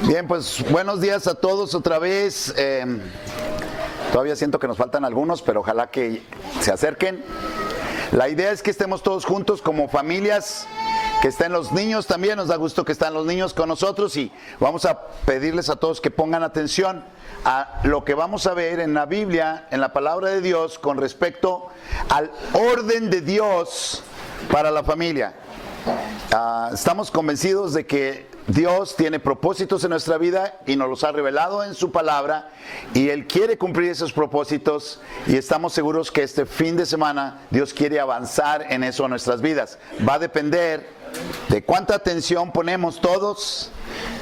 Bien, pues buenos días a todos otra vez. Todavía siento que nos faltan algunos, pero ojalá que se acerquen. La idea es que estemos todos juntos como familias, que estén los niños también. Nos da gusto que están los niños con nosotros y vamos a pedirles a todos que pongan atención a lo que vamos a ver en la Biblia, en la palabra de Dios, con respecto al orden de Dios para la familia. Estamos convencidos de que Dios tiene propósitos en nuestra vida y nos los ha revelado en su palabra y Él quiere cumplir esos propósitos y estamos seguros que este fin de semana Dios quiere avanzar en eso en nuestras vidas. Va a depender de cuánta atención ponemos todos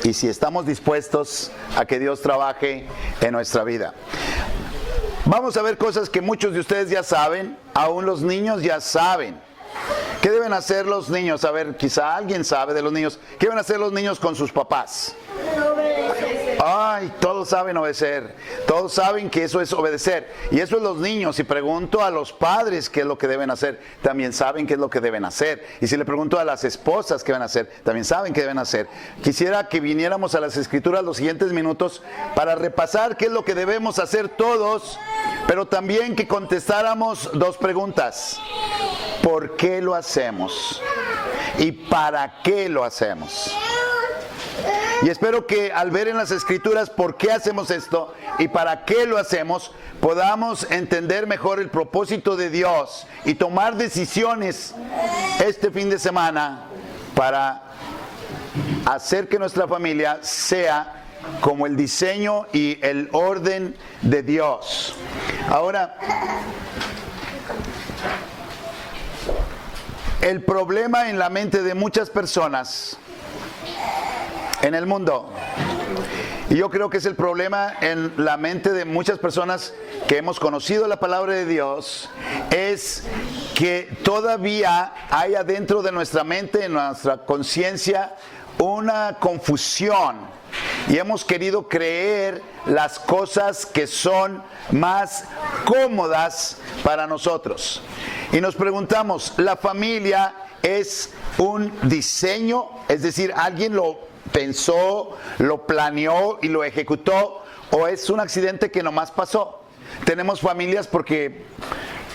y si estamos dispuestos a que Dios trabaje en nuestra vida. Vamos a ver cosas que muchos de ustedes ya saben, aún los niños ya saben. ¿Qué deben hacer los niños? A ver, quizá alguien sabe de los niños. ¿Qué deben hacer los niños con sus papás? Ay, todos saben obedecer. Todos saben que eso es obedecer. Y eso es los niños. Si pregunto a los padres qué es lo que deben hacer, también saben qué es lo que deben hacer. Y si le pregunto a las esposas qué deben hacer, también saben qué deben hacer. Quisiera que viniéramos a las Escrituras los siguientes minutos para repasar qué es lo que debemos hacer todos, pero también que contestáramos dos preguntas. ¿Por qué lo hacemos? ¿Y para qué lo hacemos? Y espero que al ver en las Escrituras por qué hacemos esto y para qué lo hacemos, podamos entender mejor el propósito de Dios y tomar decisiones este fin de semana para hacer que nuestra familia sea como el diseño y el orden de Dios. Ahora, el problema en la mente de muchas personas en el mundo, y yo creo que es el problema en la mente de muchas personas que hemos conocido la palabra de Dios, es que todavía hay adentro de nuestra mente, en nuestra conciencia, una confusión. Y hemos querido creer las cosas que son más cómodas para nosotros. Y nos preguntamos, ¿la familia es un diseño? Es decir, ¿alguien lo pensó, lo planeó y lo ejecutó? ¿O es un accidente que nomás pasó? Tenemos familias porque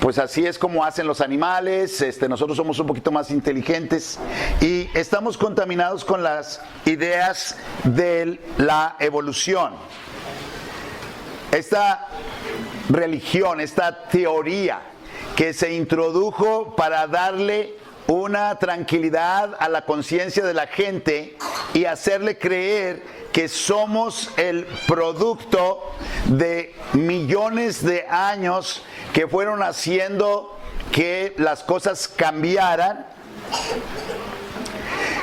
pues así es como hacen los animales, nosotros somos un poquito más inteligentes y estamos contaminados con las ideas de la evolución. Esta religión, esta teoría que se introdujo para darle una tranquilidad a la conciencia de la gente y hacerle creer que somos el producto de millones de años que fueron haciendo que las cosas cambiaran,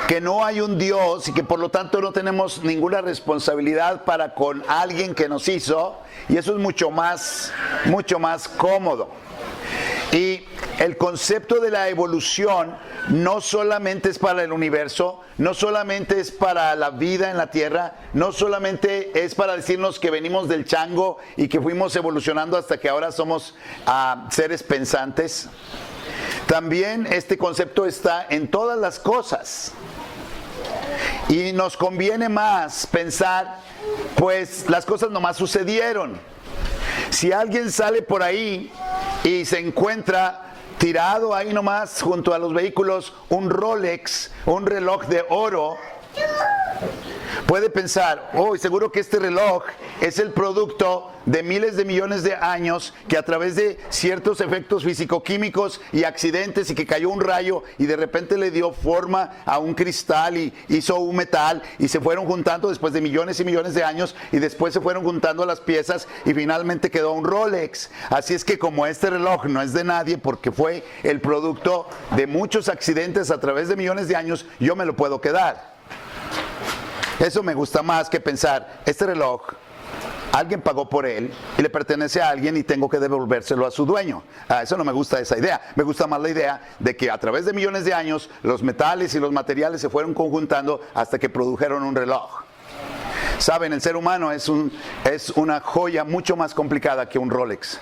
que no hay un Dios y que por lo tanto no tenemos ninguna responsabilidad para con alguien que nos hizo, y eso es mucho más cómodo. Y el concepto de la evolución no solamente es para el universo, no solamente es para la vida en la tierra, no solamente es para decirnos que venimos del chango y que fuimos evolucionando hasta que ahora somos seres pensantes. También este concepto está en todas las cosas. Y nos conviene más pensar, pues las cosas nomás sucedieron. Si alguien sale por ahí y se encuentra tirado ahí nomás junto a los vehículos un Rolex, un reloj de oro, puede pensar, seguro que este reloj es el producto de miles de millones de años que a través de ciertos efectos físico-químicos y accidentes y que cayó un rayo y de repente le dio forma a un cristal y hizo un metal y se fueron juntando después de millones y millones de años y después se fueron juntando las piezas y finalmente quedó un Rolex. Así es que como este reloj no es de nadie porque fue el producto de muchos accidentes a través de millones de años, yo me lo puedo quedar. Eso me gusta más que pensar, este reloj, alguien pagó por él y le pertenece a alguien y tengo que devolvérselo a su dueño. Eso no me gusta esa idea. Me gusta más la idea de que a través de millones de años los metales y los materiales se fueron conjuntando hasta que produjeron un reloj. Saben, el ser humano es una joya mucho más complicada que un Rolex.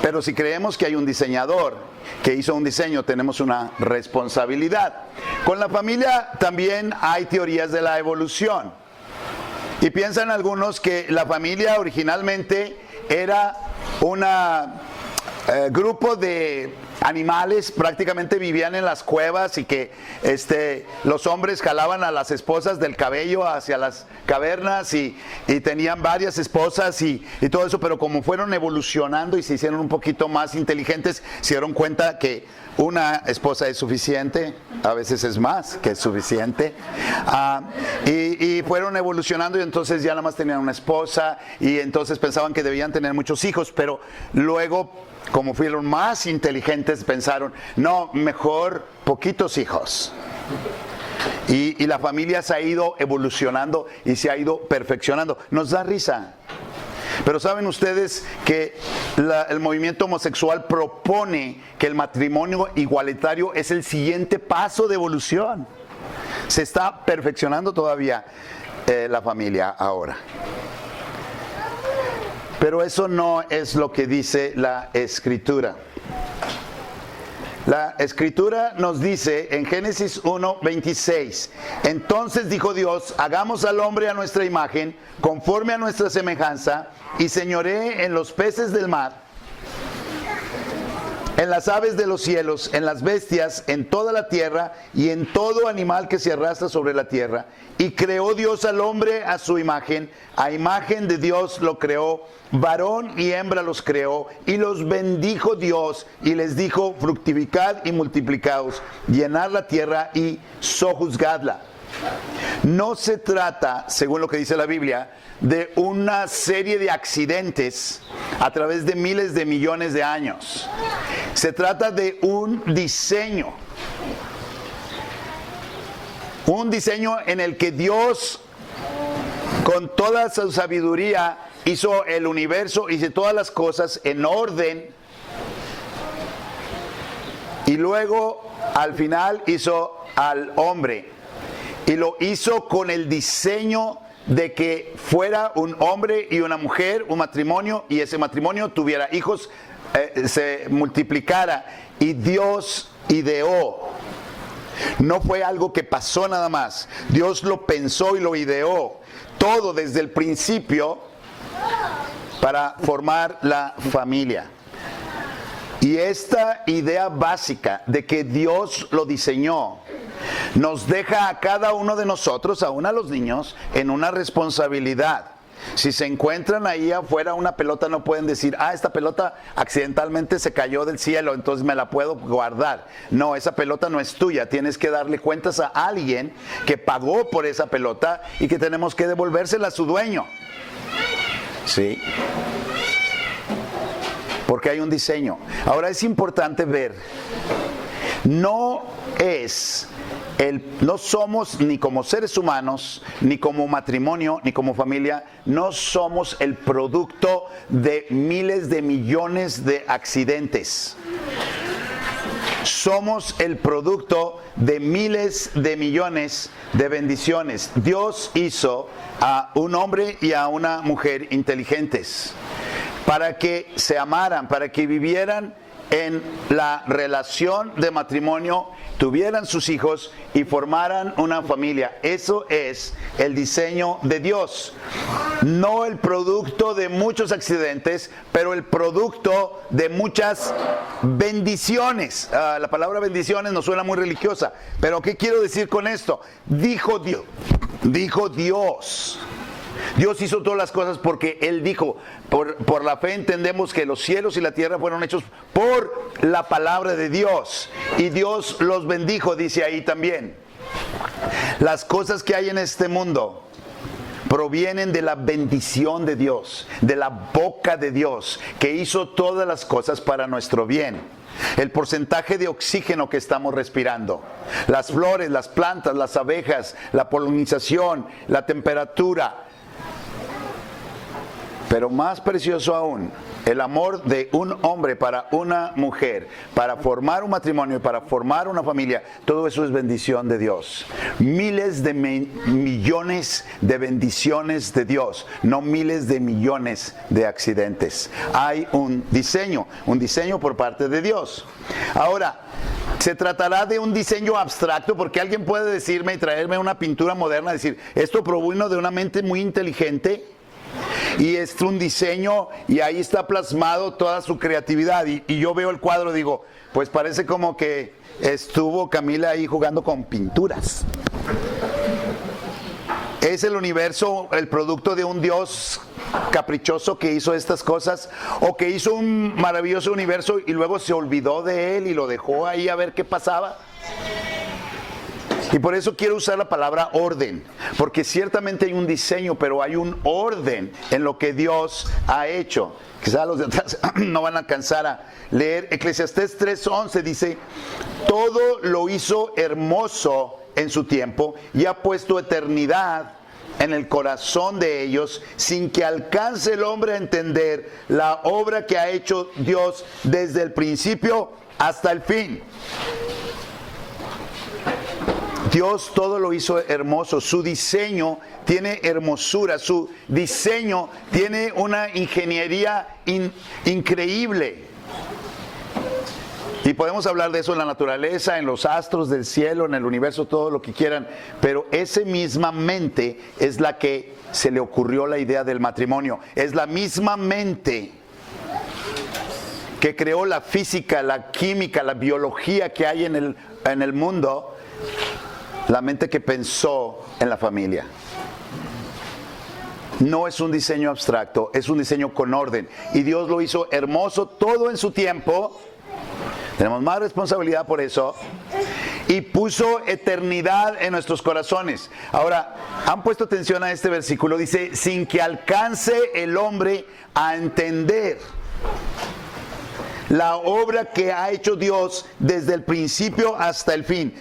Pero si creemos que hay un diseñador que hizo un diseño, tenemos una responsabilidad. Con la familia también hay teorías de la evolución. Y piensan algunos que la familia originalmente era un grupo de animales, prácticamente vivían en las cuevas y que los hombres jalaban a las esposas del cabello hacia las cavernas y tenían varias esposas y todo eso, pero como fueron evolucionando y se hicieron un poquito más inteligentes, se dieron cuenta que una esposa es suficiente, a veces es más que es suficiente, y fueron evolucionando y entonces ya nada más tenían una esposa y entonces pensaban que debían tener muchos hijos, pero luego, como fueron más inteligentes, pensaron, no, mejor poquitos hijos. Y la familia se ha ido evolucionando y se ha ido perfeccionando. Nos da risa. Pero saben ustedes que el movimiento homosexual propone que el matrimonio igualitario es el siguiente paso de evolución. Se está perfeccionando todavía la familia ahora. Pero eso no es lo que dice la Escritura. La Escritura nos dice en Génesis 1:26, entonces dijo Dios, hagamos al hombre a nuestra imagen, conforme a nuestra semejanza, y señoree en los peces del mar, en las aves de los cielos, en las bestias, en toda la tierra y en todo animal que se arrastra sobre la tierra. Y creó Dios al hombre a su imagen, a imagen de Dios lo creó, varón y hembra los creó, y los bendijo Dios y les dijo, fructificad y multiplicaos, llenad la tierra y sojuzgadla. No se trata, según lo que dice la Biblia, de una serie de accidentes a través de miles de millones de años. Se trata de un diseño en el que Dios, con toda su sabiduría, hizo el universo, hizo todas las cosas en orden, y luego al final hizo al hombre, y lo hizo con el diseño de que fuera un hombre y una mujer, un matrimonio, y ese matrimonio tuviera hijos, se multiplicara, y Dios ideó. No fue algo que pasó nada más. Dios lo pensó y lo ideó todo desde el principio para formar la familia. Y esta idea básica de que Dios lo diseñó nos deja a cada uno de nosotros, aún a los niños, en una responsabilidad. Si se encuentran ahí afuera una pelota, no pueden decir, esta pelota accidentalmente se cayó del cielo, entonces me la puedo guardar. No, esa pelota no es tuya, tienes que darle cuentas a alguien que pagó por esa pelota y que tenemos que devolvérsela a su dueño. ¿Sí? Porque hay un diseño. Ahora es importante ver, no somos ni como seres humanos, ni como matrimonio, ni como familia, no somos el producto de miles de millones de accidentes. Somos el producto de miles de millones de bendiciones. Dios hizo a un hombre y a una mujer inteligentes para que se amaran, para que vivieran en la relación de matrimonio, tuvieran sus hijos y formaran una familia. Eso es el diseño de Dios. No el producto de muchos accidentes, pero el producto de muchas bendiciones. La palabra bendiciones nos suena muy religiosa, pero ¿qué quiero decir con esto? Dijo Dios. Dios hizo todas las cosas porque Él dijo. Por la fe entendemos que los cielos y la tierra fueron hechos por la palabra de Dios. Y Dios los bendijo, dice ahí también. Las cosas que hay en este mundo provienen de la bendición de Dios, de la boca de Dios, que hizo todas las cosas para nuestro bien. El porcentaje de oxígeno que estamos respirando, las flores, las plantas, las abejas, la polinización, la temperatura. Pero más precioso aún, el amor de un hombre para una mujer, para formar un matrimonio y para formar una familia, todo eso es bendición de Dios. Miles de millones de bendiciones de Dios, no miles de millones de accidentes. Hay un diseño por parte de Dios. Ahora, Se tratará de un diseño abstracto, porque alguien puede decirme y traerme una pintura moderna, decir, esto provino de una mente muy inteligente y es un diseño y ahí está plasmado toda su creatividad. Y yo veo el cuadro y digo, pues parece como que estuvo Camila ahí jugando con pinturas. ¿Es el universo el producto de un Dios caprichoso que hizo estas cosas? ¿O que hizo un maravilloso universo y luego se olvidó de él y lo dejó ahí a ver qué pasaba? Y por eso quiero usar la palabra orden, porque ciertamente hay un diseño, pero hay un orden en lo que Dios ha hecho. Quizás los de atrás no van a alcanzar a leer. Eclesiastés 3:11 dice, todo lo hizo hermoso en su tiempo y ha puesto eternidad en el corazón de ellos, sin que alcance el hombre a entender la obra que ha hecho Dios desde el principio hasta el fin. Dios todo lo hizo hermoso, su diseño tiene hermosura, su diseño tiene una ingeniería increíble. Y podemos hablar de eso en la naturaleza, en los astros del cielo, en el universo, todo lo que quieran, pero esa misma mente es la que se le ocurrió la idea del matrimonio. Es la misma mente que creó la física, la química, la biología que hay en el mundo, la mente que pensó en la familia. No es un diseño abstracto, es un diseño con orden. Y Dios lo hizo hermoso todo en su tiempo. Tenemos más responsabilidad por eso. Y puso eternidad en nuestros corazones. Ahora, ¿han puesto atención a este versículo? Dice, sin que alcance el hombre a entender la obra que ha hecho Dios desde el principio hasta el fin.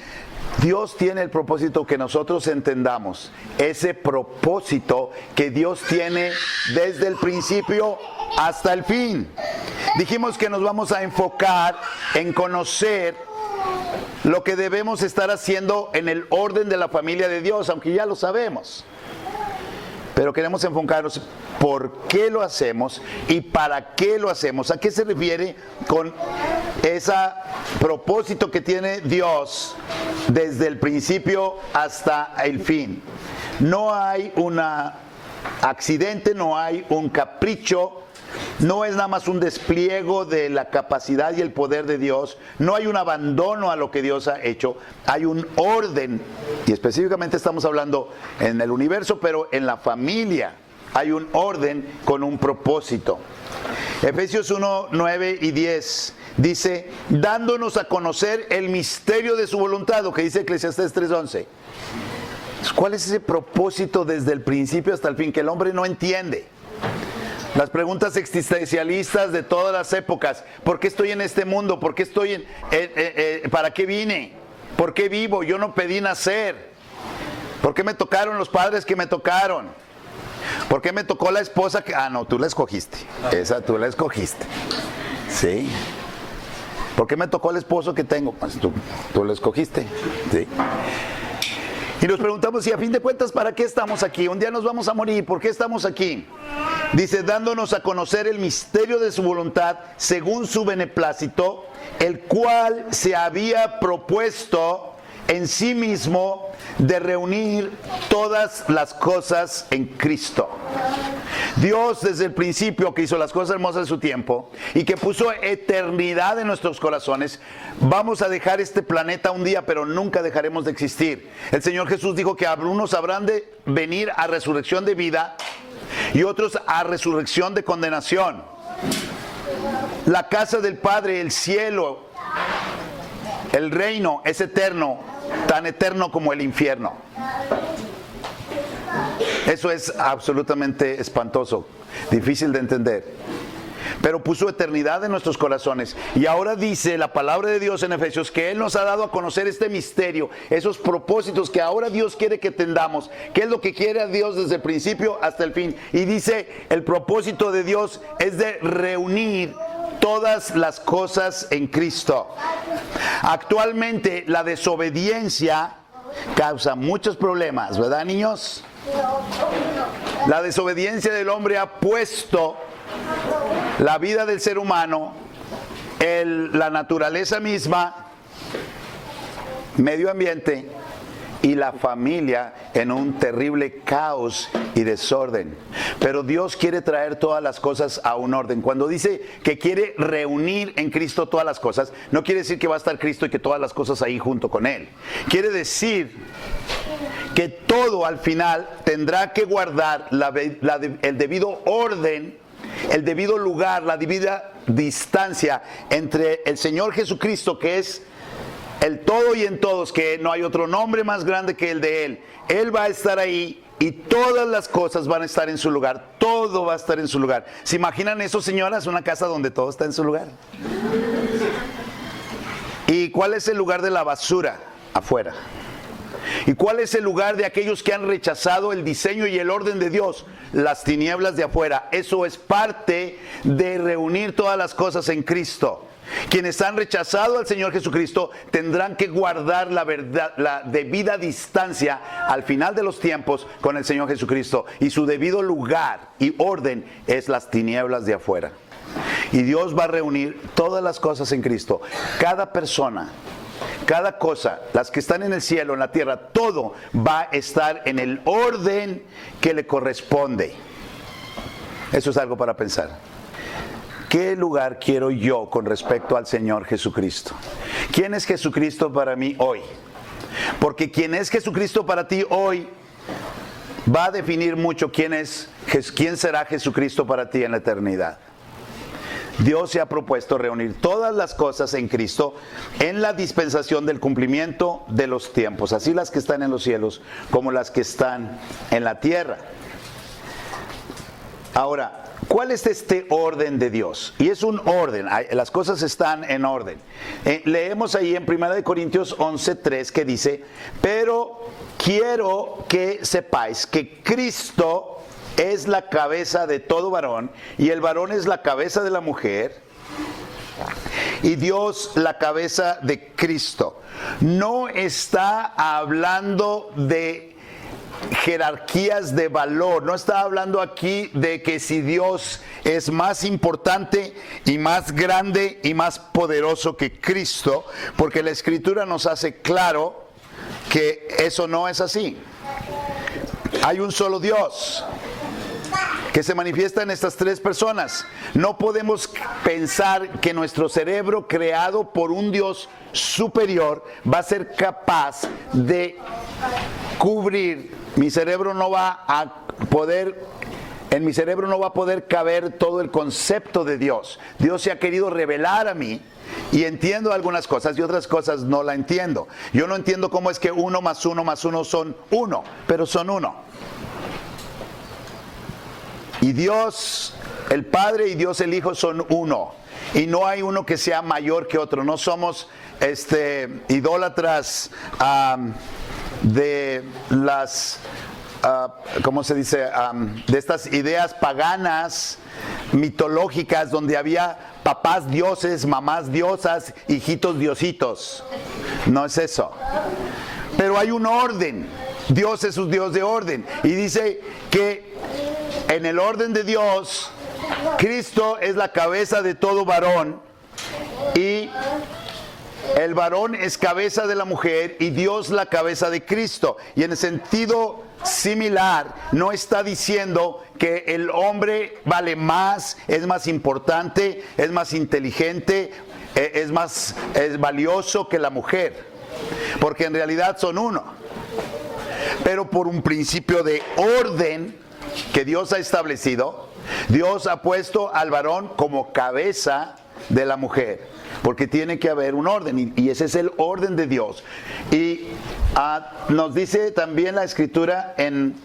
Dios tiene el propósito que nosotros entendamos. Ese propósito que Dios tiene desde el principio hasta el fin. Dijimos que nos vamos a enfocar en conocer lo que debemos estar haciendo en el orden de la familia de Dios, aunque ya lo sabemos. Pero queremos enfocarnos por qué lo hacemos y para qué lo hacemos. ¿A qué se refiere con ese propósito que tiene Dios desde el principio hasta el fin? No hay un accidente, no hay un capricho. No es nada más un despliego de la capacidad y el poder de Dios. No hay un abandono a lo que Dios ha hecho. Hay un orden. Y específicamente estamos hablando en el universo, pero en la familia. Hay un orden con un propósito. Efesios 1, 9 y 10 dice, dándonos a conocer el misterio de su voluntad, lo que dice Eclesiastés 3:11. ¿Cuál es ese propósito desde el principio hasta el fin que el hombre no entiende? Las preguntas existencialistas de todas las épocas. ¿Por qué estoy en este mundo? ¿Por qué estoy ¿para qué vine? ¿Por qué vivo? Yo no pedí nacer. ¿Por qué me tocaron los padres que me tocaron? ¿Por qué me tocó la esposa que... Ah, no, tú la escogiste. Esa tú la escogiste. Sí. ¿Por qué me tocó el esposo que tengo? Pues tú lo escogiste. Sí. Y nos preguntamos, y a fin de cuentas, ¿para qué estamos aquí? Un día nos vamos a morir, ¿por qué estamos aquí? Dice, dándonos a conocer el misterio de su voluntad, según su beneplácito, el cual se había propuesto en sí mismo de reunir todas las cosas en Cristo. Dios desde el principio que hizo las cosas hermosas de su tiempo y que puso eternidad en nuestros corazones, vamos a dejar este planeta un día, pero nunca dejaremos de existir. El Señor Jesús dijo que algunos habrán de venir a resurrección de vida y otros a resurrección de condenación. La casa del Padre, el cielo, el reino es eterno, tan eterno como el infierno. Eso es absolutamente espantoso, difícil de entender. Pero puso eternidad en nuestros corazones. Y ahora dice la palabra de Dios en Efesios que Él nos ha dado a conocer este misterio, esos propósitos que ahora Dios quiere que tendamos. ¿Qué es lo que quiere a Dios desde el principio hasta el fin? Y dice, el propósito de Dios es de reunir todas las cosas en Cristo. Actualmente la desobediencia causa muchos problemas, ¿verdad, niños? La desobediencia del hombre ha puesto la vida del ser humano, la naturaleza misma, medio ambiente y la familia en un terrible caos y desorden. Pero Dios quiere traer todas las cosas a un orden. Cuando dice que quiere reunir en Cristo todas las cosas, no quiere decir que va a estar Cristo y que todas las cosas ahí junto con Él. Quiere decir que todo al final tendrá que guardar el debido orden, el debido lugar, la debida distancia entre el Señor Jesucristo, que es el todo y en todos, que no hay otro nombre más grande que el de Él. Él va a estar ahí y todas las cosas van a estar en su lugar. Todo va a estar en su lugar. ¿Se imaginan eso, señoras? Una casa donde todo está en su lugar. ¿Y cuál es el lugar de la basura? Afuera. ¿Y cuál es el lugar de aquellos que han rechazado el diseño y el orden de Dios? Las tinieblas de afuera. Eso es parte de reunir todas las cosas en Cristo. Quienes han rechazado al Señor Jesucristo tendrán que guardar la verdad, la debida distancia al final de los tiempos con el Señor Jesucristo. Y su debido lugar y orden es las tinieblas de afuera. Y Dios va a reunir todas las cosas en Cristo. Cada persona, cada cosa, las que están en el cielo, en la tierra, todo va a estar en el orden que le corresponde. Eso es algo para pensar. ¿Qué lugar quiero yo con respecto al Señor Jesucristo? ¿Quién es Jesucristo para mí hoy? Porque quien es Jesucristo para ti hoy va a definir mucho quién será Jesucristo para ti en la eternidad. Dios se ha propuesto reunir todas las cosas en Cristo en la dispensación del cumplimiento de los tiempos, así las que están en los cielos como las que están en la tierra. Ahora, ¿cuál es este orden de Dios? Y es un orden, las cosas están en orden. Leemos ahí en 1 Corintios 11:3 que dice: pero quiero que sepáis que Cristo es la cabeza de todo varón, y el varón es la cabeza de la mujer, y Dios la cabeza de Cristo. No está hablando de jerarquías de valor, no está hablando aquí de que si Dios es más importante y más grande y más poderoso que Cristo, porque la Escritura nos hace claro que eso no es así. Hay un solo Dios que se manifiesta en estas tres personas. No podemos pensar que nuestro cerebro, creado por un Dios superior, va a ser capaz de cubrir. En mi cerebro no va a poder caber todo el concepto de Dios. Dios se ha querido revelar a mí y entiendo algunas cosas y otras cosas no la entiendo. Yo no entiendo cómo es que 1 más 1 más 1 son 1, pero son 1. Y Dios el Padre y Dios el Hijo son uno. Y no hay uno que sea mayor que otro. No somos idólatras de las, ¿cómo se dice? De estas ideas paganas, mitológicas, donde había papás dioses, mamás diosas, hijitos diositos. No es eso. Pero hay un orden. Dios es un Dios de orden. Y dice que en el orden de Dios, Cristo es la cabeza de todo varón y el varón es cabeza de la mujer y Dios la cabeza de Cristo. Y en el sentido similar, no está diciendo que el hombre vale más, es más importante, es más inteligente, es valioso que la mujer, porque en realidad son uno. Pero por un principio de orden que Dios ha establecido, Dios ha puesto al varón como cabeza de la mujer, porque tiene que haber un orden, y ese es el orden de Dios. Y nos dice también la Escritura en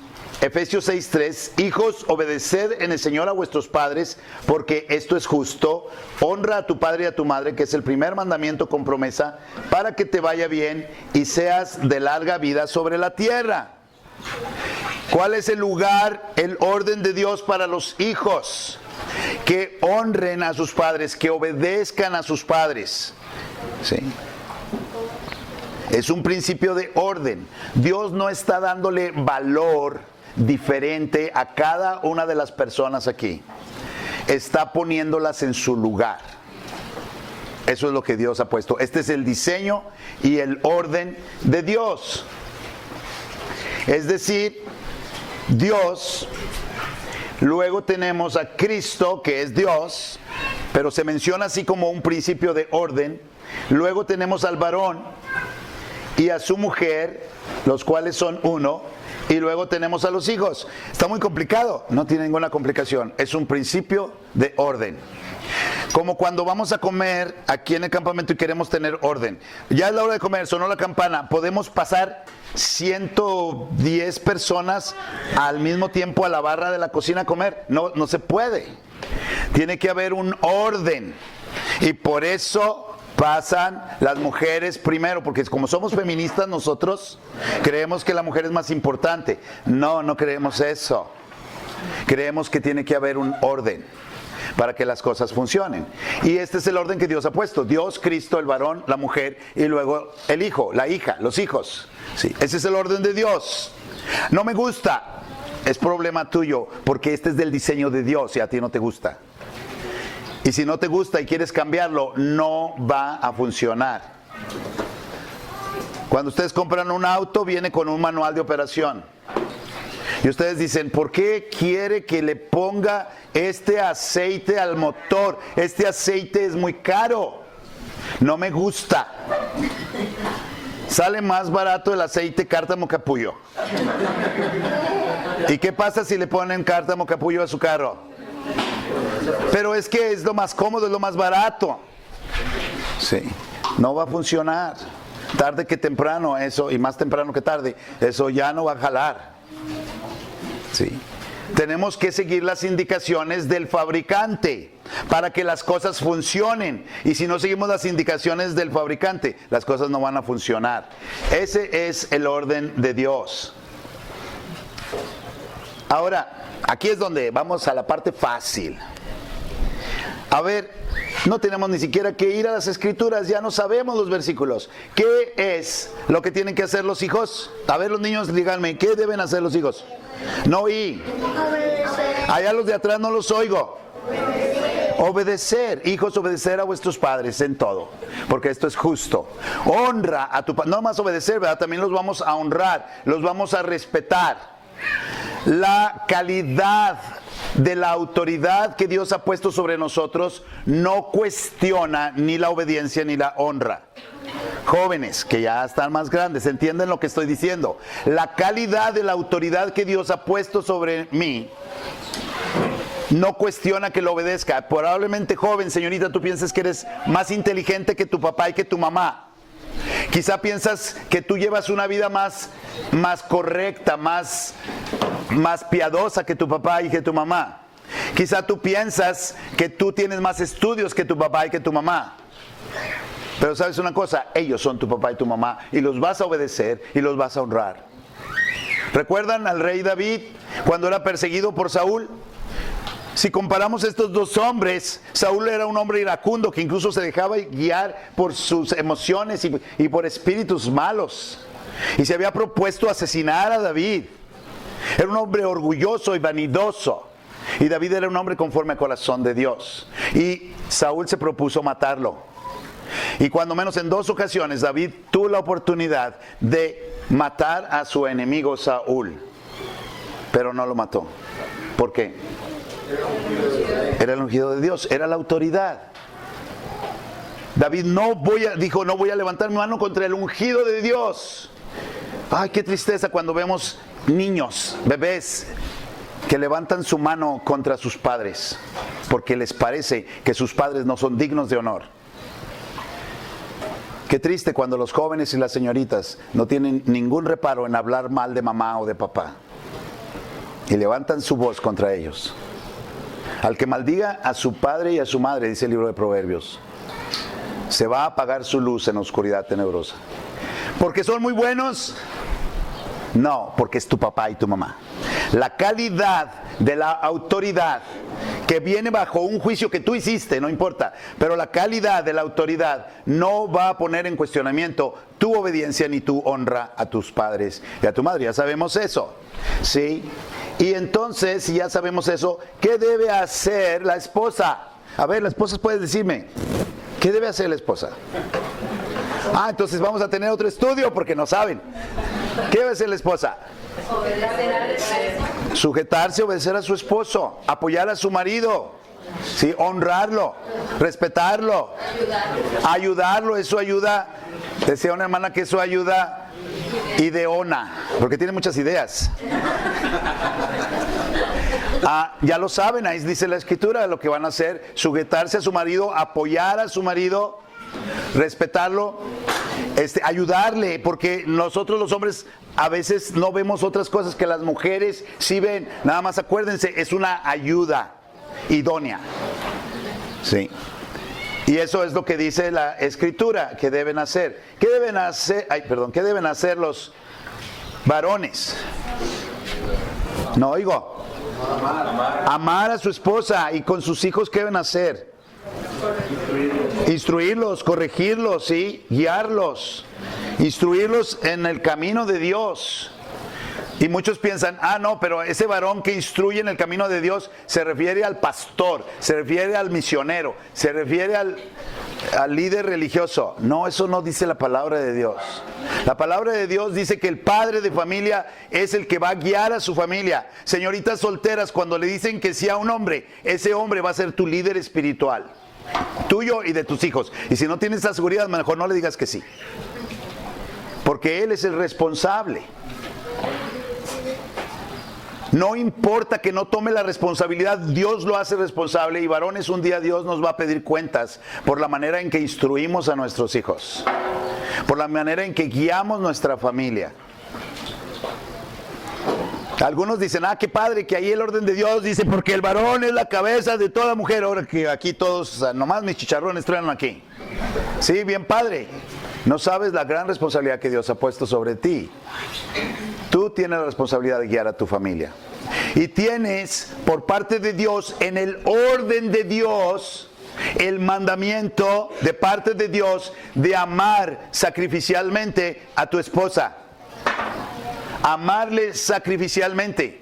Efesios 6:3: hijos, obedeced en el Señor a vuestros padres, porque esto es justo. Honra a tu padre y a tu madre, que es el primer mandamiento con promesa, para que te vaya bien y seas de larga vida sobre la tierra. ¿Cuál es el lugar, el orden de Dios para los hijos? Que honren a sus padres, que obedezcan a sus padres. ¿Sí? Es un principio de orden. Dios no está dándole valor diferente a cada una de las personas aquí. Está poniéndolas en su lugar. Eso es lo que Dios ha puesto. Este es el diseño y el orden de Dios. Es decir, Dios, luego tenemos a Cristo, que es Dios, pero se menciona así como un principio de orden. Luego tenemos al varón y a su mujer, los cuales son uno. Y luego tenemos a los hijos. Está muy complicado, no tiene ninguna complicación. Es un principio de orden. Como cuando vamos a comer aquí en el campamento y queremos tener orden. Ya es la hora de comer, sonó la campana. Podemos pasar 110 personas al mismo tiempo a la barra de la cocina a comer. No, no se puede. Tiene que haber un orden. Y por eso pasan las mujeres primero, porque como somos feministas nosotros creemos que la mujer es más importante. No, no creemos eso. Creemos que tiene que haber un orden para que las cosas funcionen. Y este es el orden que Dios ha puesto. Dios, Cristo, el varón, la mujer y luego el hijo, la hija, los hijos. Sí, ese es el orden de Dios. No me gusta, es problema tuyo, porque este es del diseño de Dios y a ti no te gusta. Y si no te gusta y quieres cambiarlo, no va a funcionar. Cuando ustedes compran un auto, viene con un manual de operación. Y ustedes dicen, ¿por qué quiere que le ponga este aceite al motor? Este aceite es muy caro. No me gusta. Sale más barato el aceite Cártamo Capullo. ¿Y qué pasa si le ponen Cártamo Capullo a su carro? Pero es que es lo más cómodo, es lo más barato. Sí, no va a funcionar. Tarde que temprano eso, y más temprano que tarde, eso ya no va a jalar. Sí. Tenemos que seguir las indicaciones del fabricante para que las cosas funcionen. Y si no seguimos las indicaciones del fabricante, las cosas no van a funcionar. Ese es el orden de Dios. Ahora, aquí es donde vamos a la parte fácil. A ver, no tenemos ni siquiera que ir a las escrituras, ya no sabemos los versículos. ¿Qué es lo que tienen que hacer los hijos? A ver, los niños, díganme, ¿qué deben hacer los hijos? No oí. Allá los de atrás no los oigo. Obedecer. Hijos, obedecer a vuestros padres en todo, porque esto es justo. Honra a tu padre. No más obedecer, ¿verdad? También los vamos a honrar, los vamos a respetar. La calidad de la autoridad que Dios ha puesto sobre nosotros no cuestiona ni la obediencia ni la honra. Jóvenes que ya están más grandes, ¿entienden lo que estoy diciendo? La calidad de la autoridad que Dios ha puesto sobre mí no cuestiona que lo obedezca. Probablemente, joven, señorita, tú piensas que eres más inteligente que tu papá y que tu mamá. Quizá piensas que tú llevas una vida más correcta, más piadosa que tu papá y que tu mamá. Quizá tú piensas que tú tienes más estudios que tu papá y que tu mamá. Pero sabes una cosa, ellos son tu papá y tu mamá y los vas a obedecer y los vas a honrar. ¿Recuerdan al rey David cuando era perseguido por Saúl? Si comparamos estos dos hombres, Saúl era un hombre iracundo que incluso se dejaba guiar por sus emociones y por espíritus malos. Y se había propuesto asesinar a David. Era un hombre orgulloso y vanidoso. Y David era un hombre conforme al corazón de Dios. Y Saúl se propuso matarlo. Y cuando menos en 2 ocasiones David tuvo la oportunidad de matar a su enemigo Saúl. Pero no lo mató. ¿Por qué? Era el ungido de Dios, era la autoridad. David dijo, no voy a levantar mi mano contra el ungido de Dios. Ay, qué tristeza cuando vemos niños, bebés, que levantan su mano contra sus padres, porque les parece que sus padres no son dignos de honor. Qué triste cuando los jóvenes y las señoritas no tienen ningún reparo en hablar mal de mamá o de papá, y levantan su voz contra ellos. Al que maldiga a su padre y a su madre, dice el libro de Proverbios, se va a apagar su luz en la oscuridad tenebrosa. ¿Porque son muy buenos? No, porque es tu papá y tu mamá. La calidad de la autoridad que viene bajo un juicio que tú hiciste, no importa, pero la calidad de la autoridad no va a poner en cuestionamiento tu obediencia ni tu honra a tus padres y a tu madre. Ya sabemos eso, ¿sí? Y entonces, si ya sabemos eso, ¿qué debe hacer la esposa? A ver, las esposas pueden decirme, ¿Qué debe hacer la esposa? Entonces vamos a tener otro estudio porque no saben. ¿Qué debe hacer la esposa? Sujetarse, obedecer a su esposo, apoyar a su marido, ¿sí? Honrarlo, respetarlo, ayudarlo. Eso ayuda, decía una hermana que eso ayuda ideona, porque tiene muchas ideas. Ya lo saben, ahí dice la escritura lo que van a hacer: sujetarse a su marido, apoyar a su marido, respetarlo, ayudarle, porque nosotros los hombres a veces no vemos otras cosas que las mujeres sí ven. Nada más acuérdense, es una ayuda idónea. Sí. Y eso es lo que dice la escritura que deben hacer. ¿Qué deben hacer? ¿Qué deben hacer los varones? No oigo. Amar a su esposa. Y con sus hijos, ¿qué deben hacer? Instruirlos, corregirlos, ¿sí? Guiarlos, instruirlos en el camino de Dios. Y muchos piensan, no, pero ese varón que instruye en el camino de Dios se refiere al pastor, se refiere al misionero, se refiere al líder religioso. No, eso no dice la palabra de Dios. La palabra de Dios dice que el padre de familia es el que va a guiar a su familia. Señoritas solteras, cuando le dicen que sí a un hombre, ese hombre va a ser tu líder espiritual, tuyo y de tus hijos. Y si no tienes esa seguridad, mejor no le digas que sí, porque él es el responsable. No importa que no tome la responsabilidad, Dios lo hace responsable. Y varones, un día Dios nos va a pedir cuentas por la manera en que instruimos a nuestros hijos, por la manera en que guiamos nuestra familia. Algunos dicen, qué padre que ahí el orden de Dios dice, porque el varón es la cabeza de toda mujer. Ahora que aquí todos, nomás mis chicharrones traen aquí. Sí, bien padre. No sabes la gran responsabilidad que Dios ha puesto sobre ti. Tú tienes la responsabilidad de guiar a tu familia. Y tienes, por parte de Dios, en el orden de Dios, el mandamiento de parte de Dios de amar sacrificialmente a tu esposa. Amarle sacrificialmente.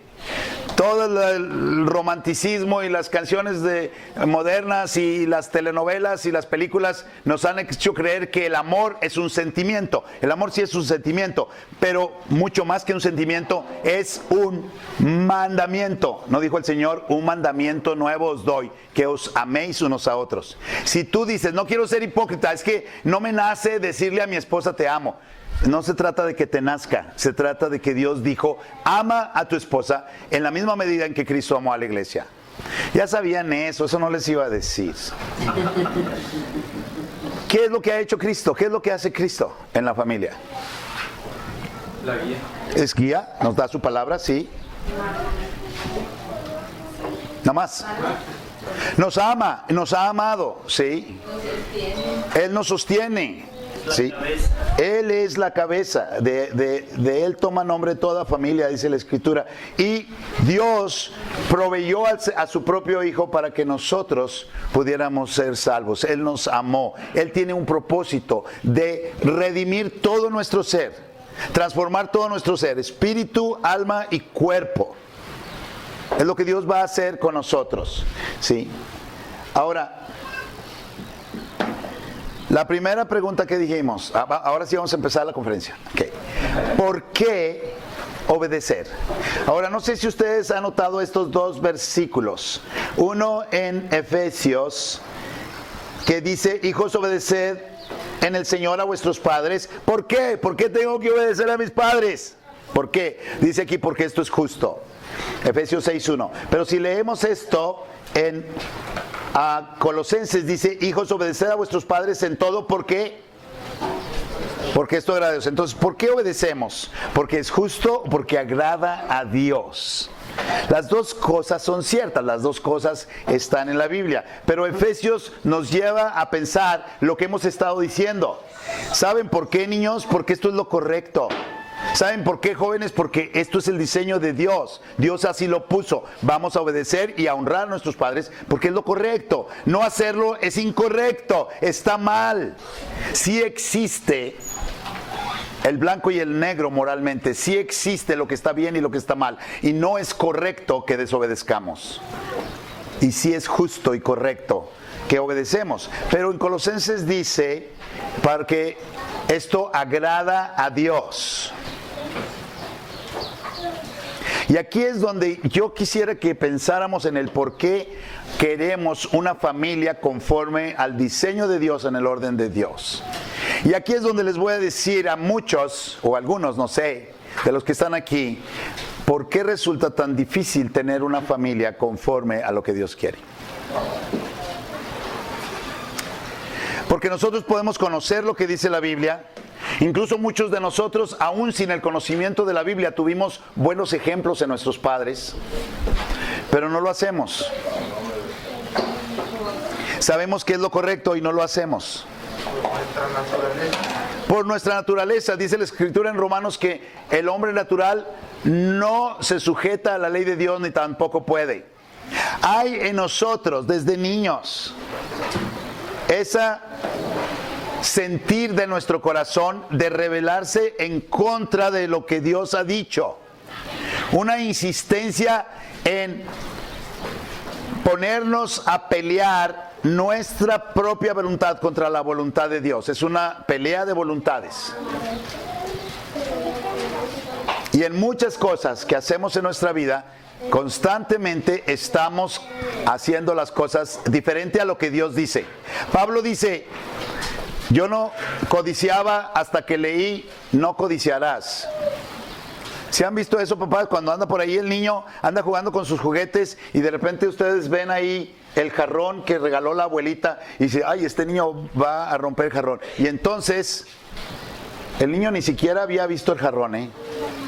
Todo el romanticismo y las canciones modernas y las telenovelas y las películas nos han hecho creer que el amor es un sentimiento. El amor sí es un sentimiento, pero mucho más que un sentimiento, es un mandamiento. ¿No dijo el Señor? Un mandamiento nuevo os doy, que os améis unos a otros. Si tú dices, no quiero ser hipócrita, es que no me nace decirle a mi esposa te amo. No se trata de que te nazca, se trata de que Dios dijo, ama a tu esposa en la misma medida en que Cristo amó a la iglesia. Ya sabían eso no les iba a decir. ¿Qué es lo que ha hecho Cristo? ¿Qué es lo que hace Cristo en la familia? La guía. Es guía, nos da su palabra, sí. Nada más. Nos ama, nos ha amado, sí. Él nos sostiene. Sí, Él es la cabeza, de Él toma nombre toda familia, dice la Escritura. Y Dios proveyó a su propio Hijo para que nosotros pudiéramos ser salvos. Él nos amó. Él tiene un propósito de redimir todo nuestro ser, transformar todo nuestro ser, espíritu, alma y cuerpo. Es lo que Dios va a hacer con nosotros. ¿Sí? Ahora, la primera pregunta que dijimos, ahora sí vamos a empezar la conferencia. Okay. ¿Por qué obedecer? Ahora, no sé si ustedes han notado estos dos versículos. Uno en Efesios, que dice, hijos, obedeced en el Señor a vuestros padres. ¿Por qué? ¿Por qué tengo que obedecer a mis padres? ¿Por qué? Dice aquí, porque esto es justo. Efesios 6:1. Pero si leemos esto en Colosenses, dice, hijos, obedeced a vuestros padres en todo. ¿Por qué? Porque esto agrada a Dios. Entonces, ¿por qué obedecemos? ¿Porque es justo o porque agrada a Dios? Las dos cosas son ciertas, las dos cosas están en la Biblia. Pero Efesios nos lleva a pensar lo que hemos estado diciendo. ¿Saben por qué, niños? Porque esto es lo correcto. ¿Saben por qué, jóvenes? Porque esto es el diseño de Dios. Dios así lo puso. Vamos a obedecer y a honrar a nuestros padres porque es lo correcto. No hacerlo es incorrecto, está mal. Sí existe el blanco y el negro moralmente. Sí existe lo que está bien y lo que está mal. Y no es correcto que desobedezcamos. Y sí es justo y correcto que obedecemos. Pero en Colosenses dice, para que esto agrada a Dios. Y aquí es donde yo quisiera que pensáramos en el por qué queremos una familia conforme al diseño de Dios, en el orden de Dios. Y aquí es donde les voy a decir a muchos, o algunos, no sé, de los que están aquí, por qué resulta tan difícil tener una familia conforme a lo que Dios quiere. Porque nosotros podemos conocer lo que dice la Biblia. Incluso muchos de nosotros, aún sin el conocimiento de la Biblia, tuvimos buenos ejemplos en nuestros padres, pero no lo hacemos. Sabemos que es lo correcto y no lo hacemos. Por nuestra naturaleza, dice la Escritura en Romanos que el hombre natural no se sujeta a la ley de Dios ni tampoco puede. Hay en nosotros desde niños esa sentir de nuestro corazón de rebelarse en contra de lo que Dios ha dicho. Una insistencia en ponernos a pelear nuestra propia voluntad contra la voluntad de Dios. Es una pelea de voluntades. Y en muchas cosas que hacemos en nuestra vida, constantemente estamos haciendo las cosas diferente a lo que Dios dice. Pablo dice: yo no codiciaba hasta que leí, no codiciarás. ¿Se han visto eso, papás? Cuando anda por ahí el niño, anda jugando con sus juguetes y de repente ustedes ven ahí el jarrón que regaló la abuelita y dice: ay, este niño va a romper el jarrón. Y entonces el niño ni siquiera había visto el jarrón,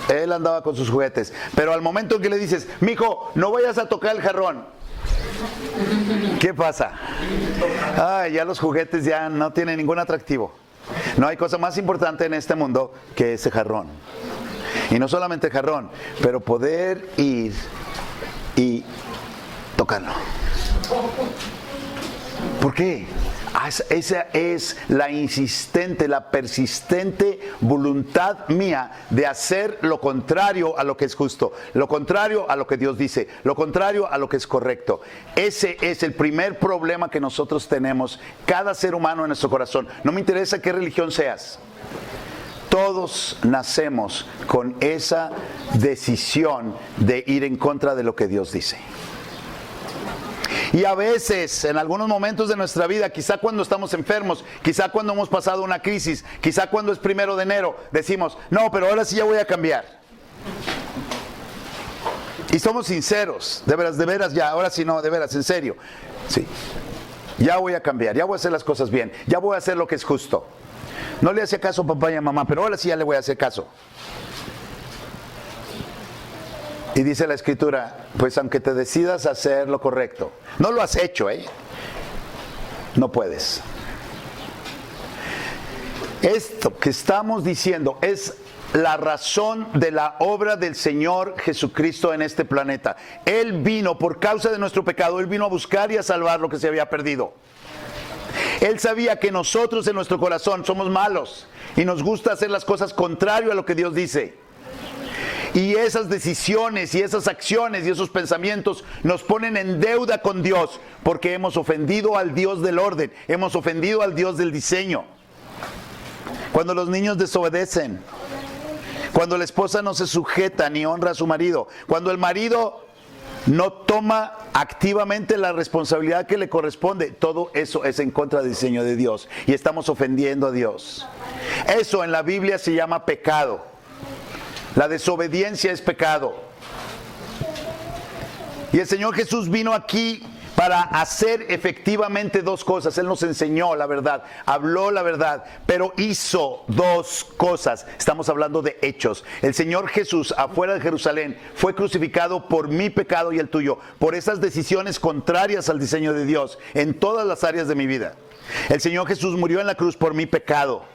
Él andaba con sus juguetes. Pero al momento en que le dices: mijo, no vayas a tocar el jarrón, ¿qué pasa? Ay, ya los juguetes ya no tienen ningún atractivo. No hay cosa más importante en este mundo que ese jarrón. Y no solamente el jarrón, pero poder ir y tocarlo. ¿Por qué? Esa es la insistente, la persistente voluntad mía de hacer lo contrario a lo que es justo, lo contrario a lo que Dios dice, lo contrario a lo que es correcto. Ese es el primer problema que nosotros tenemos, cada ser humano en nuestro corazón. No me interesa qué religión seas. Todos nacemos con esa decisión de ir en contra de lo que Dios dice. Y a veces, en algunos momentos de nuestra vida, quizá cuando estamos enfermos, quizá cuando hemos pasado una crisis, quizá cuando es 1 de enero, decimos: no, pero ahora sí ya voy a cambiar. Y somos sinceros, de veras ya, ahora sí no, de veras, en serio. Sí, ya voy a cambiar, ya voy a hacer las cosas bien, ya voy a hacer lo que es justo. No le hacía caso a papá y a mamá, pero ahora sí ya le voy a hacer caso. Y dice la Escritura: pues aunque te decidas a hacer lo correcto, no lo has hecho, no puedes. Esto que estamos diciendo es la razón de la obra del Señor Jesucristo en este planeta. Él vino por causa de nuestro pecado, Él vino a buscar y a salvar lo que se había perdido. Él sabía que nosotros en nuestro corazón somos malos y nos gusta hacer las cosas contrario a lo que Dios dice. Y esas decisiones y esas acciones y esos pensamientos nos ponen en deuda con Dios, porque hemos ofendido al Dios del orden, hemos ofendido al Dios del diseño. Cuando los niños desobedecen, cuando la esposa no se sujeta ni honra a su marido, cuando el marido no toma activamente la responsabilidad que le corresponde, todo eso es en contra del diseño de Dios y estamos ofendiendo a Dios. Eso en la Biblia se llama pecado. La desobediencia es pecado. Y el Señor Jesús vino aquí para hacer efectivamente dos cosas. Él nos enseñó la verdad, habló la verdad, pero hizo dos cosas. Estamos hablando de hechos. El Señor Jesús, afuera de Jerusalén, fue crucificado por mi pecado y el tuyo, por esas decisiones contrarias al diseño de Dios en todas las áreas de mi vida. El Señor Jesús murió en la cruz por mi pecado.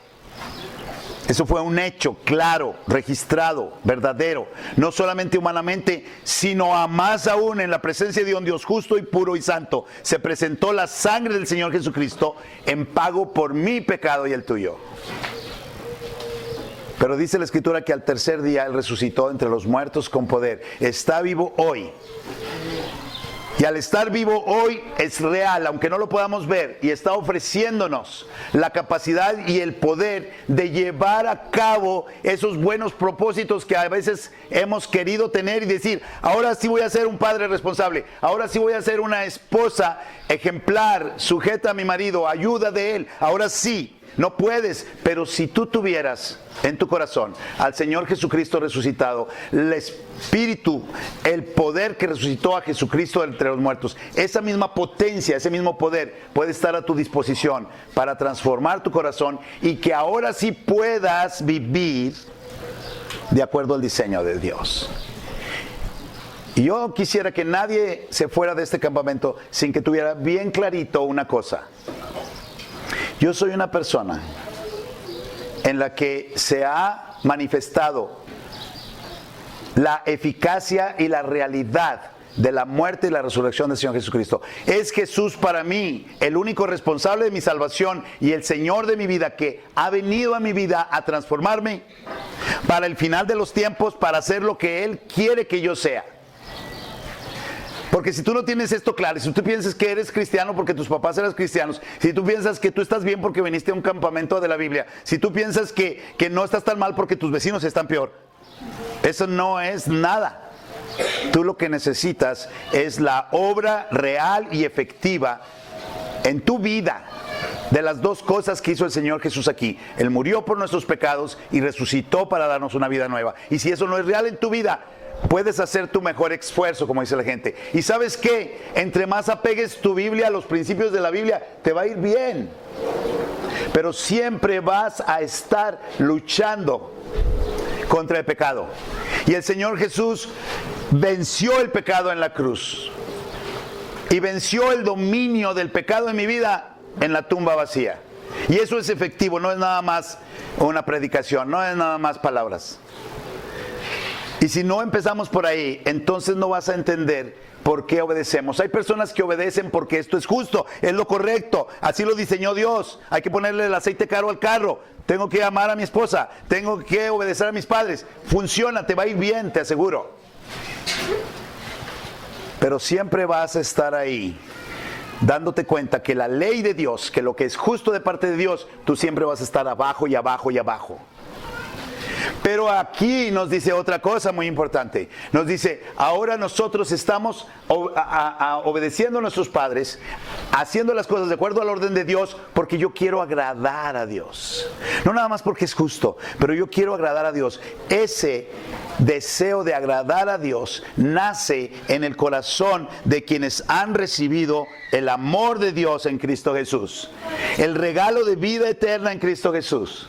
Eso fue un hecho claro, registrado, verdadero, no solamente humanamente, sino a más aún en la presencia de un Dios justo y puro y santo. Se presentó la sangre del Señor Jesucristo en pago por mi pecado y el tuyo. Pero dice la Escritura que al tercer día Él resucitó entre los muertos con poder. Está vivo hoy. Y al estar vivo hoy es real, aunque no lo podamos ver, y está ofreciéndonos la capacidad y el poder de llevar a cabo esos buenos propósitos que a veces hemos querido tener y decir, ahora sí voy a ser un padre responsable, ahora sí voy a ser una esposa ejemplar, sujeta a mi marido, ayuda de él, ahora sí. No puedes, pero si tú tuvieras en tu corazón al Señor Jesucristo resucitado, el Espíritu, el poder que resucitó a Jesucristo entre los muertos, esa misma potencia, ese mismo poder puede estar a tu disposición para transformar tu corazón y que ahora sí puedas vivir de acuerdo al diseño de Dios. Y yo quisiera que nadie se fuera de este campamento sin que tuviera bien clarito una cosa. Yo soy una persona en la que se ha manifestado la eficacia y la realidad de la muerte y la resurrección del Señor Jesucristo. Es Jesús para mí el único responsable de mi salvación y el Señor de mi vida, que ha venido a mi vida a transformarme para el final de los tiempos, para hacer lo que Él quiere que yo sea. Porque si tú no tienes esto claro, si tú piensas que eres cristiano porque tus papás eran cristianos, si tú piensas que tú estás bien porque viniste a un campamento de la Biblia, si tú piensas que no estás tan mal porque tus vecinos están peor, eso no es nada. Tú lo que necesitas es la obra real y efectiva en tu vida de las dos cosas que hizo el Señor Jesús aquí. Él murió por nuestros pecados y resucitó para darnos una vida nueva. Y si eso no es real en tu vida, puedes hacer tu mejor esfuerzo, como dice la gente. Y ¿sabes qué? Entre más apegues tu Biblia a los principios de la Biblia, te va a ir bien. Pero siempre vas a estar luchando contra el pecado. Y el Señor Jesús venció el pecado en la cruz. Y venció el dominio del pecado en mi vida en la tumba vacía. Y eso es efectivo, no es nada más una predicación, no es nada más palabras. Y si no empezamos por ahí, entonces no vas a entender por qué obedecemos. Hay personas que obedecen porque esto es justo, es lo correcto, así lo diseñó Dios. Hay que ponerle el aceite caro al carro, tengo que amar a mi esposa, tengo que obedecer a mis padres. Funciona, te va a ir bien, te aseguro. Pero siempre vas a estar ahí, dándote cuenta que la ley de Dios, que lo que es justo de parte de Dios, tú siempre vas a estar abajo y abajo y abajo. Pero aquí nos dice otra cosa muy importante. Nos dice, ahora nosotros estamos obedeciendo a nuestros padres, haciendo las cosas de acuerdo al orden de Dios, porque yo quiero agradar a Dios. No nada más porque es justo, pero yo quiero agradar a Dios. Ese deseo de agradar a Dios nace en el corazón de quienes han recibido el amor de Dios en Cristo Jesús. El regalo de vida eterna en Cristo Jesús.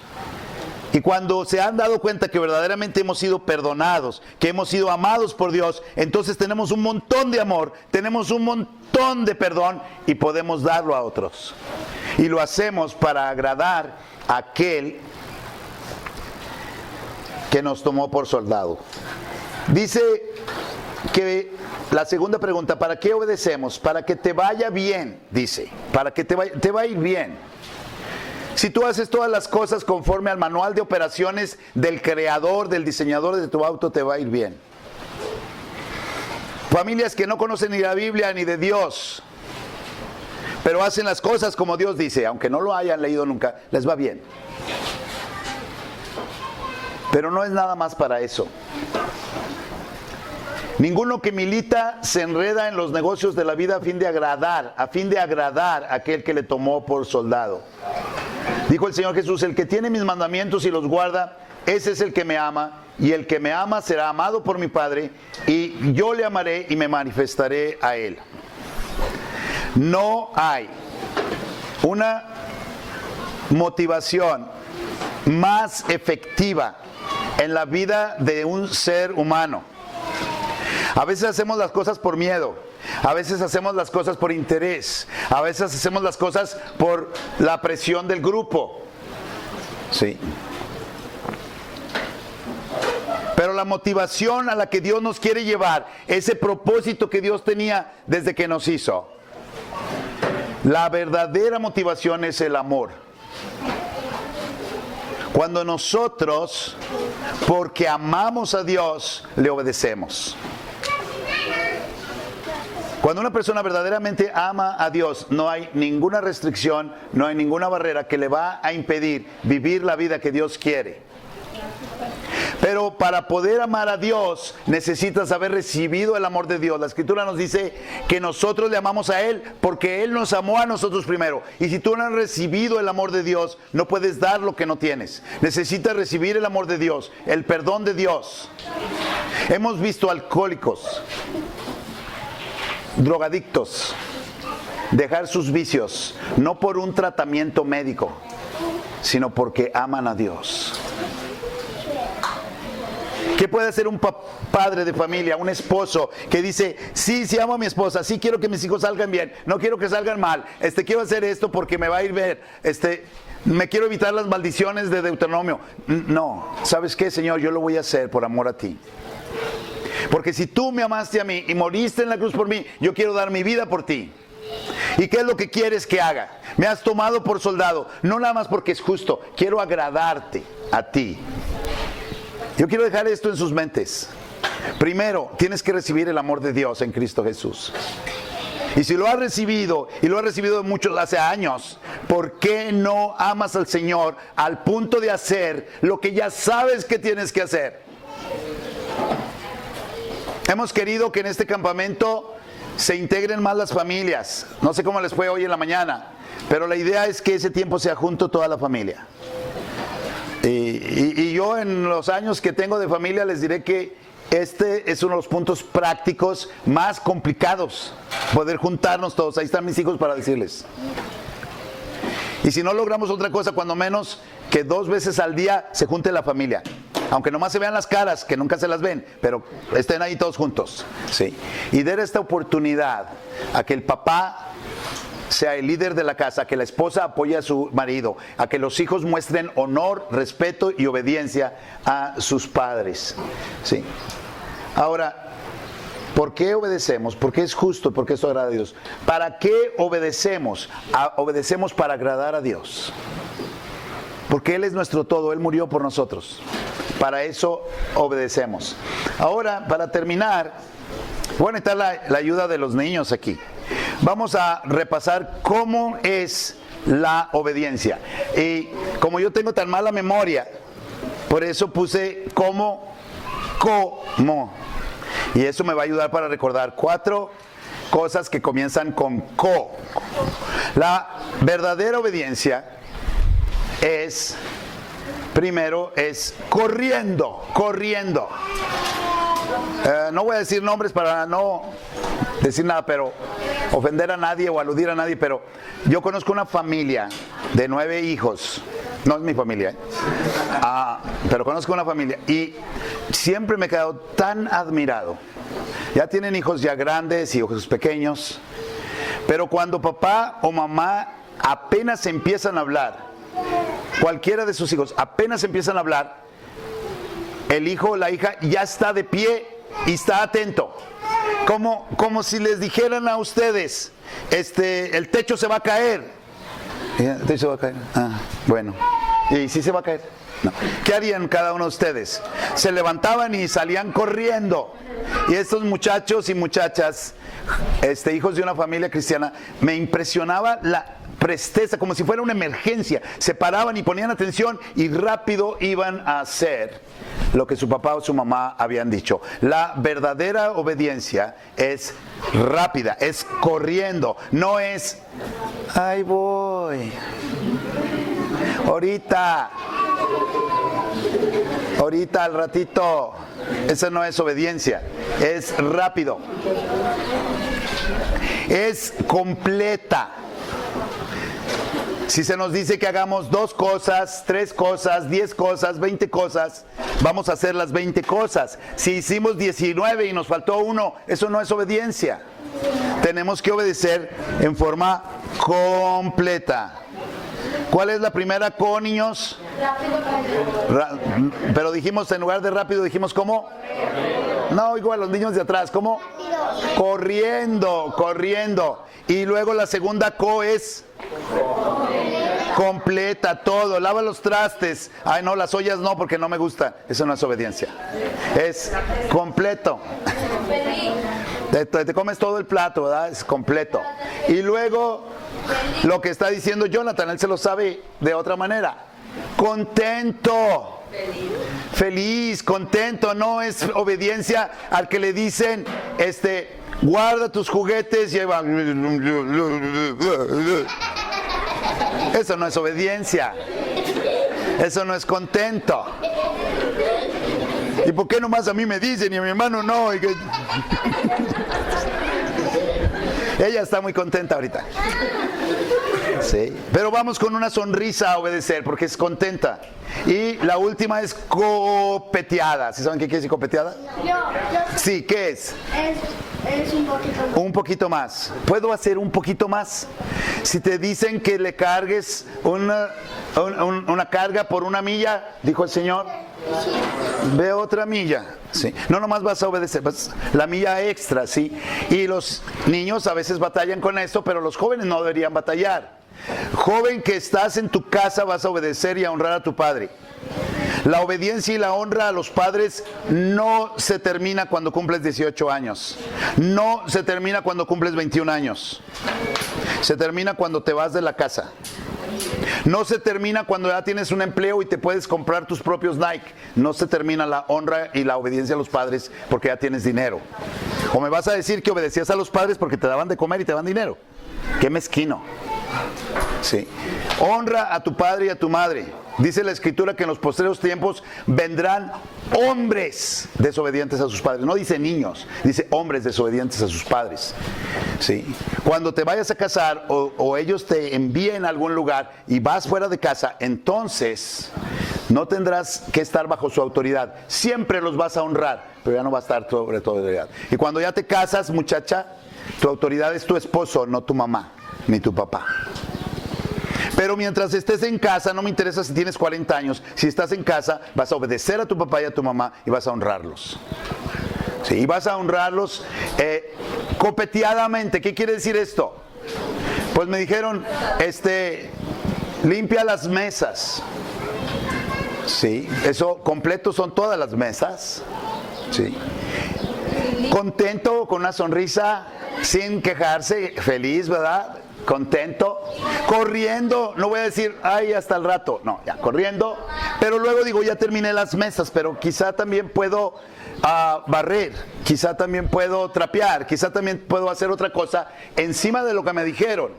Y cuando se han dado cuenta que verdaderamente hemos sido perdonados, que hemos sido amados por Dios, entonces tenemos un montón de amor, tenemos un montón de perdón y podemos darlo a otros. Y lo hacemos para agradar a aquel que nos tomó por soldado. Dice que la segunda pregunta, ¿para qué obedecemos? Para que te vaya bien, dice, para que te va a ir bien. Si tú haces todas las cosas conforme al manual de operaciones del creador, del diseñador de tu auto, te va a ir bien. Familias que no conocen ni la Biblia ni de Dios, pero hacen las cosas como Dios dice, aunque no lo hayan leído nunca, les va bien. Pero no es nada más para eso. Ninguno que milita se enreda en los negocios de la vida a fin de agradar a aquel que le tomó por soldado. Dijo el Señor Jesús, el que tiene mis mandamientos y los guarda, ese es el que me ama, y el que me ama será amado por mi Padre, y yo le amaré y me manifestaré a él. No hay una motivación más efectiva en la vida de un ser humano. A veces hacemos las cosas por miedo. A veces hacemos las cosas por interés. A veces hacemos las cosas por la presión del grupo. Sí. Pero la motivación a la que Dios nos quiere llevar, ese propósito que Dios tenía desde que nos hizo, la verdadera motivación es el amor. Cuando nosotros, porque amamos a Dios, le obedecemos. Cuando una persona verdaderamente ama a Dios, no hay ninguna restricción, no hay ninguna barrera que le va a impedir vivir la vida que Dios quiere. Pero para poder amar a Dios, necesitas haber recibido el amor de Dios. La Escritura nos dice que nosotros le amamos a Él porque Él nos amó a nosotros primero. Y si tú no has recibido el amor de Dios, no puedes dar lo que no tienes. Necesitas recibir el amor de Dios, el perdón de Dios. Hemos visto alcohólicos, drogadictos, dejar sus vicios, no por un tratamiento médico, sino porque aman a Dios. ¿Qué puede hacer un padre de familia, un esposo que dice, sí amo a mi esposa, sí quiero que mis hijos salgan bien, no quiero que salgan mal, quiero hacer esto porque me va a ir bien, me quiero evitar las maldiciones de Deuteronomio? No, ¿sabes qué, Señor? Yo lo voy a hacer por amor a ti. Porque si tú me amaste a mí y moriste en la cruz por mí, yo quiero dar mi vida por ti. ¿Y qué es lo que quieres que haga? Me has tomado por soldado, no nada más porque es justo, quiero agradarte a ti. Yo quiero dejar esto en sus mentes. Primero, tienes que recibir el amor de Dios en Cristo Jesús. Y si lo has recibido, y lo has recibido de muchos hace años, ¿por qué no amas al Señor al punto de hacer lo que ya sabes que tienes que hacer? Hemos querido que en este campamento se integren más las familias. No sé cómo les fue hoy en la mañana, pero la idea es que ese tiempo sea junto toda la familia. Y yo en los años que tengo de familia les diré que este es uno de los puntos prácticos más complicados, poder juntarnos todos. Ahí están mis hijos para decirles. Y si no logramos otra cosa, cuando menos que 2 veces al día se junte la familia. Aunque nomás se vean las caras, que nunca se las ven, pero estén ahí todos juntos. ¿Sí? Y dar esta oportunidad a que el papá sea el líder de la casa, a que la esposa apoye a su marido, a que los hijos muestren honor, respeto y obediencia a sus padres. ¿Sí? Ahora, ¿por qué obedecemos? ¿Por qué es justo? ¿Por qué esto agrada a Dios? ¿Para qué obedecemos? Obedecemos para agradar a Dios. Porque Él es nuestro todo, Él murió por nosotros. Para eso obedecemos. Ahora, para terminar, voy a necesitar la ayuda de los niños aquí. Vamos a repasar cómo es la obediencia. Y como yo tengo tan mala memoria, por eso puse cómo. Y eso me va a ayudar para recordar 4 cosas que comienzan con co. La verdadera obediencia es, primero, es corriendo. No voy a decir nombres para no decir nada, pero ofender a nadie o aludir a nadie, pero yo conozco una familia de 9 hijos. No es mi familia, pero conozco una familia y siempre me he quedado tan admirado. Ya tienen hijos ya grandes y hijos pequeños, pero cuando papá o mamá apenas empiezan a hablar, cualquiera de sus hijos apenas empiezan a hablar, el hijo o la hija ya está de pie y está atento. Como si les dijeran a ustedes, el techo se va a caer. ¿El techo va a caer? Bueno. ¿Y si se va a caer? No. ¿Qué harían cada uno de ustedes? Se levantaban y salían corriendo. Y estos muchachos y muchachas, hijos de una familia cristiana, me impresionaba la presteza, como si fuera una emergencia. Se paraban y ponían atención y rápido iban a hacer lo que su papá o su mamá habían dicho. La verdadera obediencia es rápida, es corriendo, no es ahí voy, ahorita al ratito. Esa no es obediencia, es rápido, es completa. Si se nos dice que hagamos 2 cosas, 3 cosas, 10 cosas, 20 cosas, vamos a hacer las 20 cosas. Si hicimos 19 y nos faltó 1, eso no es obediencia. Tenemos que obedecer en forma completa. ¿Cuál es la primera co, niños? Pero dijimos, en lugar de rápido, dijimos ¿cómo? No, oigo a los niños de atrás, ¿cómo? Corriendo. Y luego la segunda co es completa, todo. Lava los trastes. Ay, no, las ollas no, porque no me gusta. Eso no es obediencia. Es completo. Te comes todo el plato, ¿verdad? Es completo. Y luego, lo que está diciendo Jonathan, él se lo sabe de otra manera. Contento. Feliz, contento. No es obediencia al que le dicen, guarda tus juguetes y ahí va. Eso no es obediencia. Eso no es contento. ¿Y por qué nomás a mí me dicen y a mi hermano no? Ella está muy contenta ahorita. Sí. Pero vamos con una sonrisa a obedecer porque es contenta. Y la última es copeteada. ¿Sí saben qué quiere decir copeteada? Yo Sí, ¿qué es? Es un poquito más. Un poquito más. ¿Puedo hacer un poquito más? Si te dicen que le cargues una carga por 1 milla, dijo el Señor, ve otra milla. Sí. No nomás vas a obedecer, la milla extra, ¿sí? Y los niños a veces batallan con esto, pero los jóvenes no deberían batallar. Joven que estás en tu casa, vas a obedecer y a honrar a tu padre. La obediencia y la honra a los padres no se termina cuando cumples 18 años. No se termina cuando cumples 21 años. Se termina cuando te vas de la casa. No se termina cuando ya tienes un empleo y te puedes comprar tus propios Nike. No se termina la honra y la obediencia a los padres porque ya tienes dinero. O me vas a decir que obedecías a los padres porque te daban de comer y te daban dinero. Qué mezquino. Sí. Honra a tu padre y a tu madre. Dice la Escritura que en los postreros tiempos vendrán hombres desobedientes a sus padres. No dice niños, dice hombres desobedientes a sus padres. ¿Sí? Cuando te vayas a casar o ellos te envíen a algún lugar y vas fuera de casa, entonces no tendrás que estar bajo su autoridad. Siempre los vas a honrar, pero ya no va a estar sobre tu autoridad. Y cuando ya te casas, muchacha, tu autoridad es tu esposo, no tu mamá ni tu papá. Pero mientras estés en casa, no me interesa si tienes 40 años, si estás en casa, vas a obedecer a tu papá y a tu mamá y vas a honrarlos. Sí, y vas a honrarlos copeteadamente. ¿Qué quiere decir esto? Pues me dijeron, limpia las mesas. Sí, eso completo son todas las mesas. Sí. Contento, con una sonrisa, sin quejarse, feliz, ¿verdad? Contento, corriendo, no voy a decir, ay, hasta el rato, no, ya, corriendo, pero luego digo, ya terminé las mesas, pero quizá también puedo barrer, quizá también puedo trapear, quizá también puedo hacer otra cosa encima de lo que me dijeron.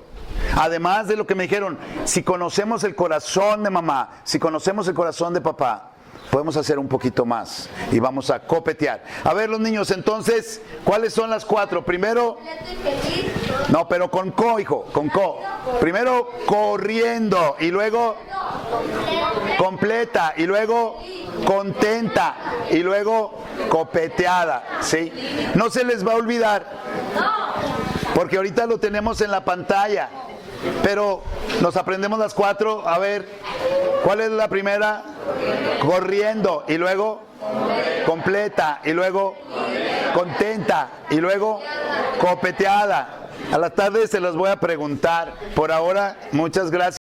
Además de lo que me dijeron, si conocemos el corazón de mamá, si conocemos el corazón de papá, podemos hacer un poquito más y vamos a copetear. A ver, los niños, entonces, ¿cuáles son las 4? Primero, no, pero con co, hijo, con co. Primero corriendo y luego completa y luego contenta y luego copeteada, ¿sí? No se les va a olvidar porque ahorita lo tenemos en la pantalla, pero nos aprendemos las 4. A ver, ¿cuál es la primera? Corriendo y luego completa y luego contenta y luego copeteada. A la tarde se los voy a preguntar. Por ahora, muchas gracias.